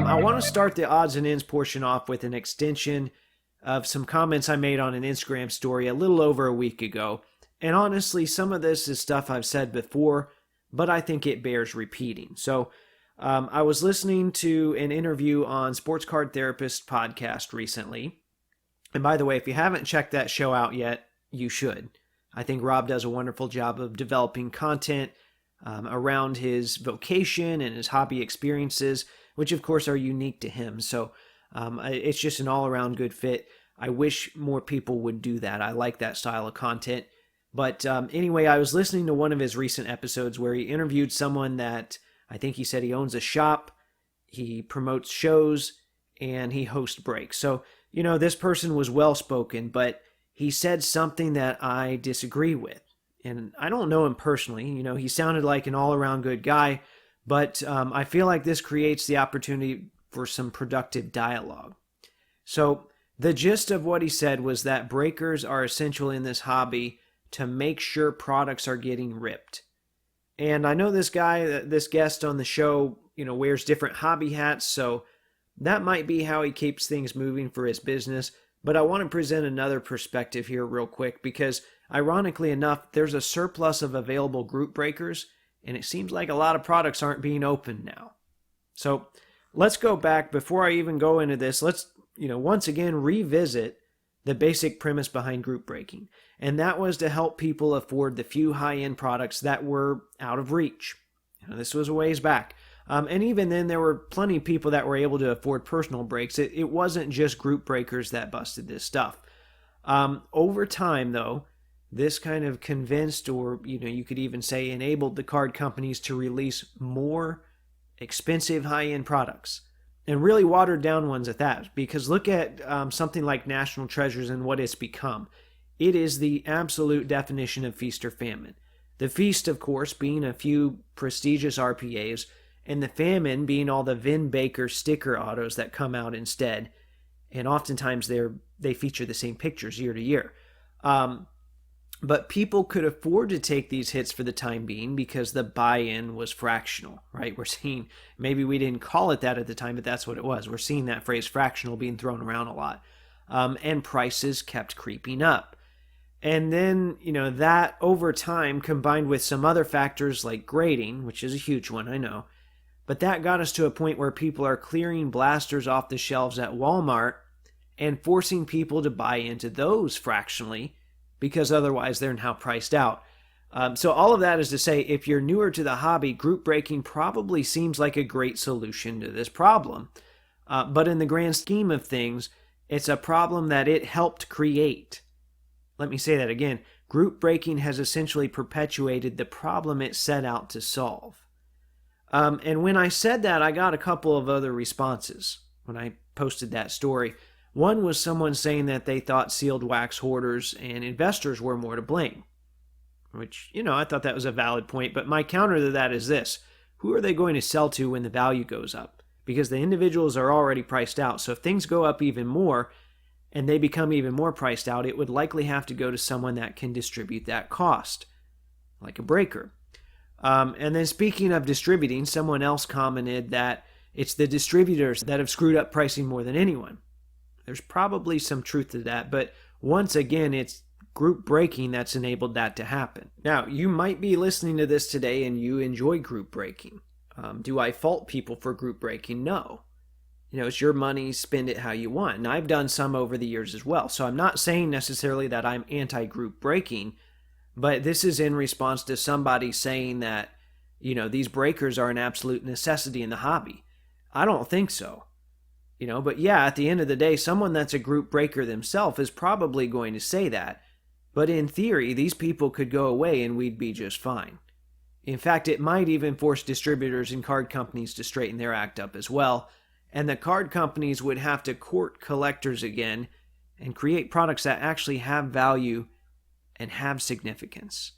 I want to start the odds and ends portion off with an extension of some comments I made on an Instagram story a little over a week ago. And honestly, some of this is stuff I've said before, but I think it bears repeating. So I was listening to an interview on Sports Card Therapist podcast recently. And by the way, if you haven't checked that show out yet, you should. I think Rob does a wonderful job of developing content around his vocation and his hobby experiences, which of course are unique to him. So it's just an all-around good fit. I wish more people would do that. I like that style of content. But anyway, I was listening to one of his recent episodes where he interviewed someone that I think he said he owns a shop, he promotes shows, and he hosts breaks. So, this person was well-spoken, but he said something that I disagree with. And I don't know him personally. He sounded like an all-around good guy, but I feel like this creates the opportunity for some productive dialogue. So the gist of what he said was that breakers are essential in this hobby to make sure products are getting ripped. And I know this guy, this guest on the show, wears different hobby hats, so that might be how he keeps things moving for his business. But I want to present another perspective here real quick because, ironically enough, there's a surplus of available group breakers, and it seems like a lot of products aren't being opened now. So let's go back. Before I even go into this, let's, once again revisit the basic premise behind group breaking. And that was to help people afford the few high-end products that were out of reach. This was a ways back. And even then, there were plenty of people that were able to afford personal breaks. It wasn't just group breakers that busted this stuff. Over time, though, this kind of convinced, or you could even say enabled the card companies to release more expensive high-end products, and really watered down ones at that. Because look at something like National Treasures and what it's become. It is the absolute definition of feast or famine. The feast, of course, being a few prestigious RPAs, and the famine being all the Vin Baker sticker autos that come out instead. And oftentimes they feature the same pictures year to year. But people could afford to take these hits for the time being because the buy-in was fractional, right? We're seeing, maybe we didn't call it that at the time, but that's what it was. We're seeing that phrase fractional being thrown around a lot. And prices kept creeping up. And then, that over time combined with some other factors like grading, which is a huge one, I know. But that got us to a point where people are clearing blasters off the shelves at Walmart and forcing people to buy into those fractionally because otherwise they're now priced out. So all of that is to say, if you're newer to the hobby, group breaking probably seems like a great solution to this problem. But in the grand scheme of things, it's a problem that it helped create. Let me say that again. Group breaking has essentially perpetuated the problem it set out to solve. And when I said that, I got a couple of other responses when I posted that story. One was someone saying that they thought sealed wax hoarders and investors were more to blame, which, I thought that was a valid point. But my counter to that is this. Who are they going to sell to when the value goes up? Because the individuals are already priced out. So if things go up even more and they become even more priced out, it would likely have to go to someone that can distribute that cost, like a breaker. And then speaking of distributing, someone else commented that it's the distributors that have screwed up pricing more than anyone. There's probably some truth to that, but once again, it's group breaking that's enabled that to happen. Now, you might be listening to this today and you enjoy group breaking. Do I fault people for group breaking? No. It's your money, spend it how you want. And I've done some over the years as well. So I'm not saying necessarily that I'm anti-group breaking, but this is in response to somebody saying that, these breakers are an absolute necessity in the hobby. I don't think so. But yeah, at the end of the day, someone that's a group breaker themselves is probably going to say that. But in theory, these people could go away and we'd be just fine. In fact, it might even force distributors and card companies to straighten their act up as well. And the card companies would have to court collectors again and create products that actually have value and have significance.